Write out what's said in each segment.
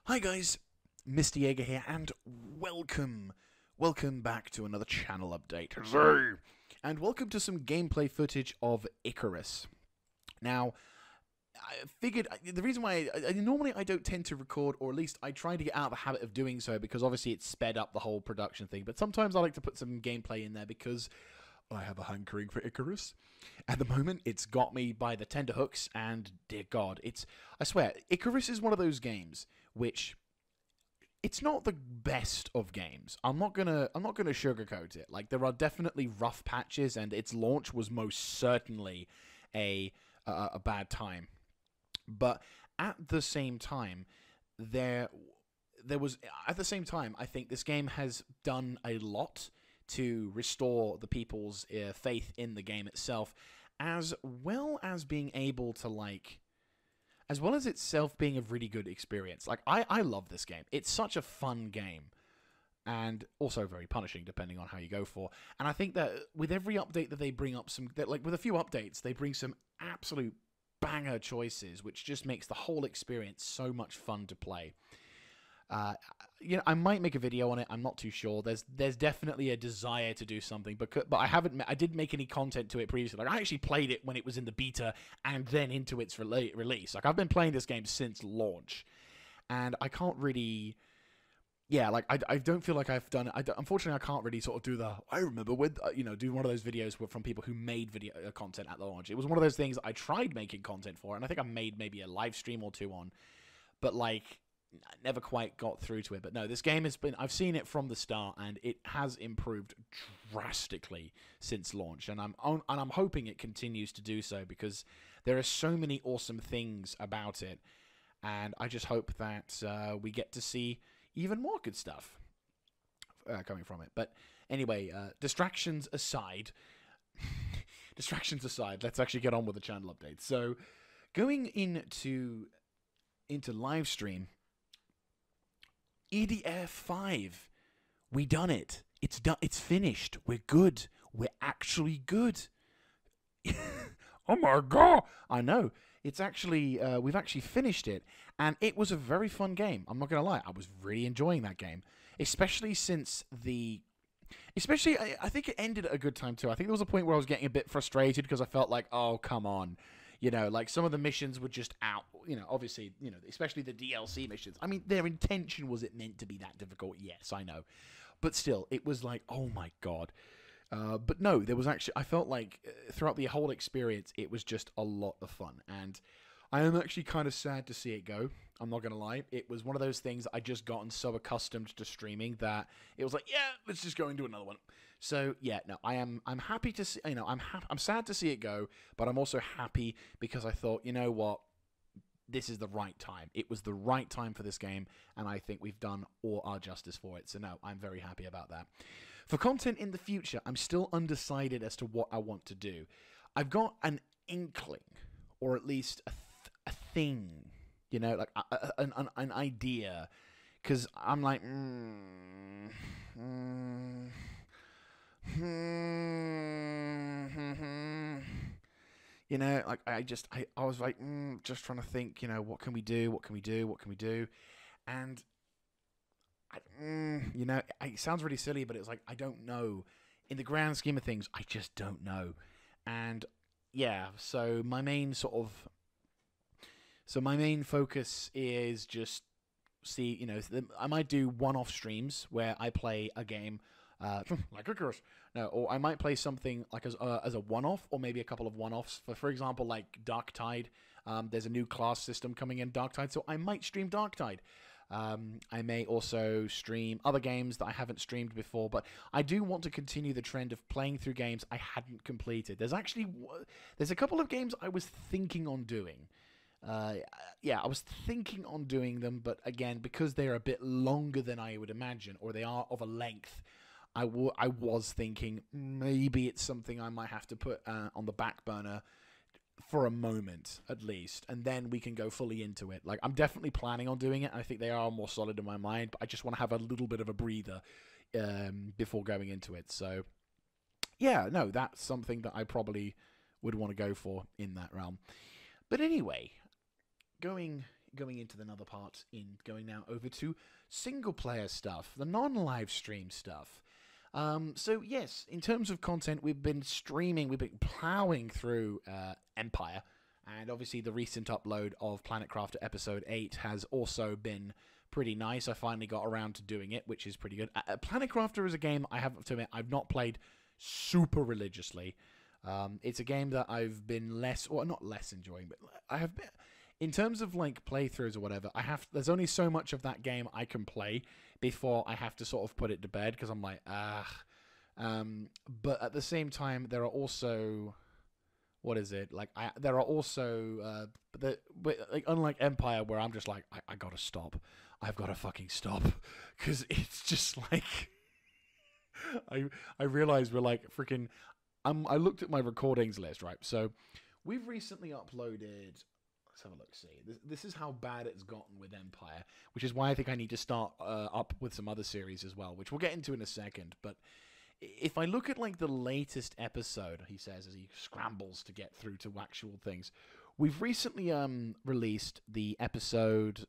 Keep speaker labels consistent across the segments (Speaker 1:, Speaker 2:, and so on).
Speaker 1: Hi guys, Mr. Jaeger here, and welcome back to another channel update. Huzzay! And welcome to some gameplay footage of Icarus. Now, I figured the reason why normally I don't tend to record, or at least I try to get out of the habit of doing so, because obviously it's sped up the whole production thing. But sometimes I like to put some gameplay in there because I have a hankering for Icarus. At the moment, it's got me by the tenterhooks, and dear God, I swear, Icarus is one of those games which it's not the best of games. I'm not gonna sugarcoat it. Like, there are definitely rough patches, and its launch was most certainly a bad time. But at the same time, I think this game has done a lot to restore the people's faith in the game itself, as well as being able to, as well as itself being a really good experience. Like, I love this game. It's such a fun game, and also very punishing depending on how you go for. And I think that with every update that they bring up with a few updates, they bring some absolute banger choices, which just makes the whole experience so much fun to play. I might make a video on it. I'm not too sure. There's definitely a desire to do something, but I didn't make any content to it previously. Like, I actually played it when it was in the beta and then into its release. Like, I've been playing this game since launch, and I can't really. Yeah, like, I don't feel like I've done it. Unfortunately, I can't really sort of do I remember with, do one of those videos from people who made video content at the launch. It was one of those things I tried making content for, and I think I made maybe a live stream or two on, but, like, I never quite got through to it. But no, this game I've seen it from the start, and it has improved drastically since launch, and I'm hoping it continues to do so, because there are so many awesome things about it, and I just hope that we get to see even more good stuff coming from it. But anyway, distractions aside, let's actually get on with the channel update. So, going into live stream, EDF 5, we done it. It's done. It's finished. We're good. We're actually good. Oh my God! I know. It's actually we've actually finished it, and it was a very fun game. I'm not gonna lie. I was really enjoying that game, especially since I think it ended at a good time too. I think there was a point where I was getting a bit frustrated because I felt like, oh, come on. Like, some of the missions were just out, obviously, especially the DLC missions. I mean, their intention was it meant to be that difficult? Yes, I know. But still, it was like, oh my God. But no, there was actually, I felt like throughout the whole experience, it was just a lot of fun. And I am actually kind of sad to see it go. I'm not going to lie. It was one of those things I just gotten so accustomed to streaming that it was like, yeah, let's just go and do another one. So yeah, no, I'm happy to see, I'm sad to see it go, but I'm also happy because I thought, you know what, this is the right time. It was the right time for this game, and I think we've done all our justice for it. So no, I'm very happy about that. For content in the future, I'm still undecided as to what I want to do. I've got an inkling, or at least a thing, like an idea, because I'm like, like, I was like, just trying to think, what can we do, and it sounds really silly, but it's like, I don't know. In the grand scheme of things, I just don't know. And yeah, so my main focus is just see, I might do one-off streams where I play a game like Icarus. No, or I might play something like as a one-off, or maybe a couple of one-offs. For example, like Darktide. There's a new class system coming in Darktide, so I might stream Darktide. I may also stream other games that I haven't streamed before, but I do want to continue the trend of playing through games I hadn't completed. There's a couple of games I was thinking on doing. I was thinking on doing them, but again, because they're a bit longer than I would imagine, or they are of a length, I was thinking maybe it's something I might have to put on the back burner for a moment at least, and then we can go fully into it. Like, I'm definitely planning on doing it. I think they are more solid in my mind, but I just want to have a little bit of a breather before going into it. So yeah, no, that's something that I probably would want to go for in that realm. But anyway, going going into another part in going now over to single-player stuff, the non-live stream stuff. So yes, in terms of content, we've been plowing through Empire, and obviously the recent upload of Planet Crafter Episode 8 has also been pretty nice. I finally got around to doing it, which is pretty good. Planet Crafter is a game I have to admit I've not played super religiously. It's a game that I've been not less enjoying, but I have been, in terms of like playthroughs or whatever, there's only so much of that game I can play before I have to sort of put it to bed, because I'm like, but at the same time, there are also, what is it? Like, there are also, but like, unlike Empire, where I'm just like, I gotta stop. I've gotta fucking stop. Because it's just like, I realize we're like freaking, I looked at my recordings list, right? So, we've recently uploaded, let's have a look, see. This is how bad it's gotten with Empire, which is why I think I need to start up with some other series as well, which we'll get into in a second. But if I look at like the latest episode, he says as he scrambles to get through to actual things, we've recently released the episode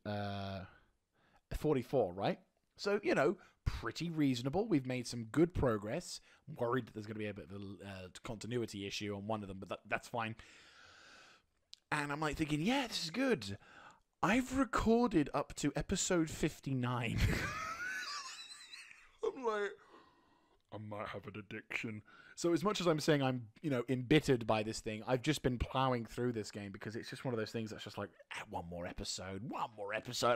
Speaker 1: 44, right? So, you know, pretty reasonable. We've made some good progress. I'm worried that there's going to be a bit of a continuity issue on one of them, but that's fine. And I'm like thinking, yeah, this is good. I've recorded up to episode 59. I'm like, I might have an addiction. So as much as I'm saying I'm, embittered by this thing, I've just been plowing through this game because it's just one of those things that's just like, one more episode,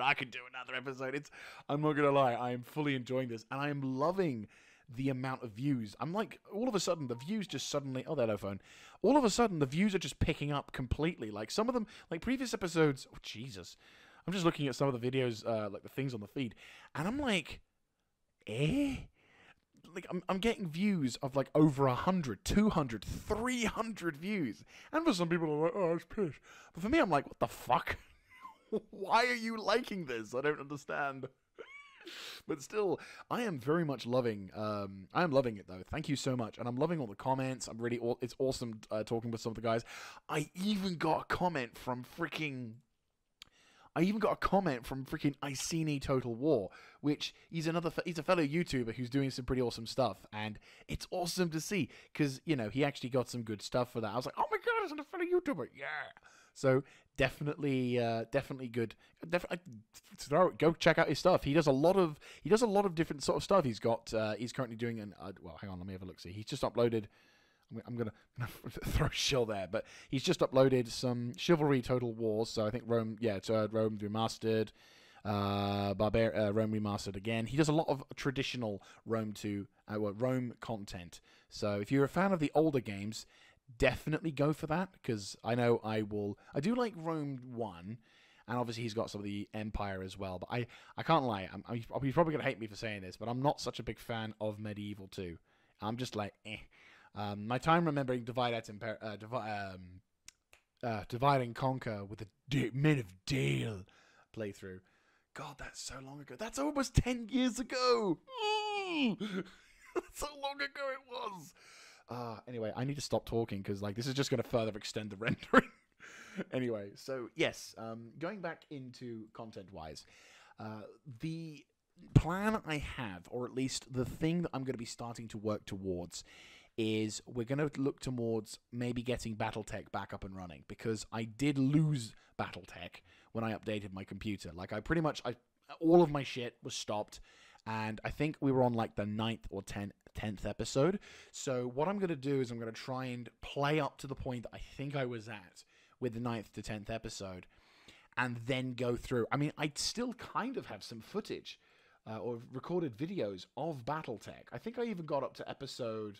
Speaker 1: I can do another episode. I'm not going to lie, I am fully enjoying this, and I am loving the amount of views. I'm like, all of a sudden, the views just suddenly, oh, that phone. All of a sudden, the views are just picking up completely. Like, some of them, like previous episodes, oh, Jesus. I'm just looking at some of the videos, like the things on the feed, and I'm like, Like, I'm getting views of like over 100, 200, 300 views. And for some people, are like, oh, it's pish. But for me, I'm like, what the fuck? Why are you liking this? I don't understand. But still, I am very much loving. I am loving it though. Thank you so much, and I'm loving all the comments. It's awesome talking with some of the guys. I even got a comment from freaking Iceni Total War, which he's a fellow YouTuber who's doing some pretty awesome stuff, and it's awesome to see because he actually got some good stuff for that. I was like, oh my god, it's a fellow YouTuber, yeah. So definitely good. Go check out his stuff. He does a lot of different sort of stuff. He's currently doing well, hang on, let me have a look. See, he's just uploaded. I'm gonna throw a shill there, but he's just uploaded some Chivalry Total Wars. So I think Rome Remastered, Rome Remastered again. He does a lot of traditional Rome content. So if you're a fan of the older games, definitely go for that, because I know I do like Rome 1, and obviously he's got some of the Empire as well, but I can't lie, he's probably going to hate me for saying this, but I'm not such a big fan of Medieval 2. I'm just like, my time remembering Divide and Conquer with the Men of Dale playthrough, god, that's so long ago. That's almost 10 years ago. That's how long ago it was. Anyway, I need to stop talking because this is just going to further extend the rendering. Anyway, so yes, going back into content-wise, the plan I have, or at least the thing that I'm going to be starting to work towards, is we're going to look towards maybe getting BattleTech back up and running, because I did lose BattleTech when I updated my computer. Like, all of my shit was stopped, and I think we were on like the 9th or 10th episode. So what I'm going to do is I'm going to try and play up to the point that I think I was at with the 9th to 10th episode, and then go through. I mean, I still kind of have some footage or recorded videos of BattleTech. I think I even got up to episode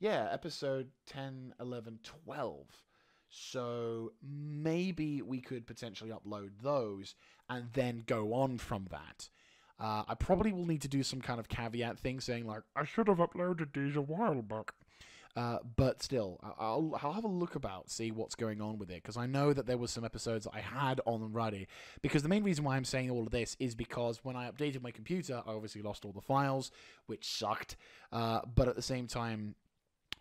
Speaker 1: 10, 11, 12. So maybe we could potentially upload those and then go on from that. I probably will need to do some kind of caveat thing saying like, I should have uploaded these a while back. But still, I'll have a look see what's going on with it, because I know that there was some episodes that I had on ready. Because the main reason why I'm saying all of this is because when I updated my computer, I obviously lost all the files, which sucked. But at the same time,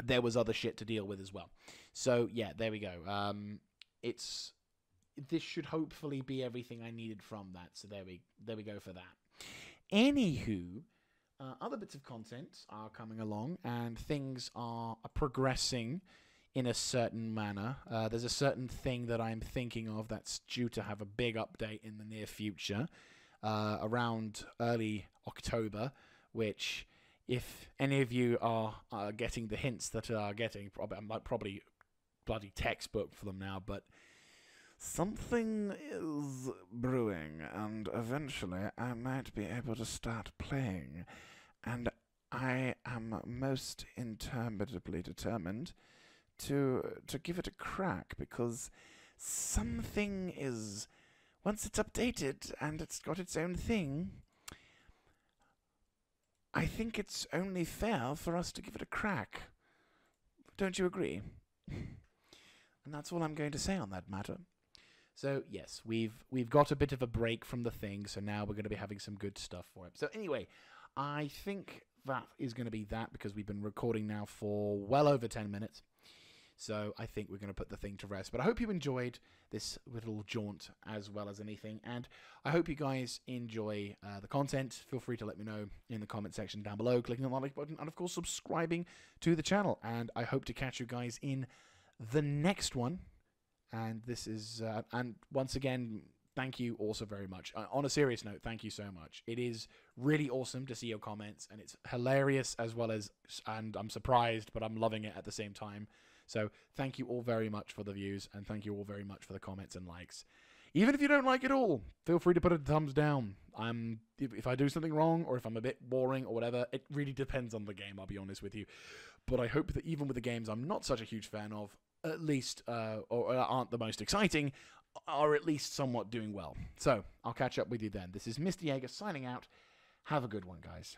Speaker 1: there was other shit to deal with as well. So yeah, there we go. this should hopefully be everything I needed from that. So there we go for that. Anywho, other bits of content are coming along, and things are progressing in a certain manner. There's a certain thing that I'm thinking of that's due to have a big update in the near future, around early October, which, if any of you are getting the hints that are getting, probably bloody textbook for them now, but something is brewing, and eventually I might be able to start playing, and I am most interminably determined to give it a crack, because something is, once it's updated and it's got its own thing, I think it's only fair for us to give it a crack. Don't you agree? And that's all I'm going to say on that matter. So yes, we've got a bit of a break from the thing, so now we're going to be having some good stuff for it. So anyway, I think that is going to be that, because we've been recording now for well over 10 minutes. So I think we're going to put the thing to rest. But I hope you enjoyed this little jaunt as well as anything. And I hope you guys enjoy the content. Feel free to let me know in the comment section down below, clicking on the like button, and of course subscribing to the channel. And I hope to catch you guys in the next one. And this is, and once again, thank you also very much. On a serious note, thank you so much. It is really awesome to see your comments, and it's hilarious as well as, and I'm surprised, but I'm loving it at the same time. So thank you all very much for the views, and thank you all very much for the comments and likes. Even if you don't like it all, feel free to put a thumbs down. If I do something wrong, or if I'm a bit boring or whatever, it really depends on the game, I'll be honest with you. But I hope that even with the games I'm not such a huge fan of, at least, or aren't the most exciting, are at least somewhat doing well. So I'll catch up with you then. This is Mr. Jaeger signing out. Have a good one, guys.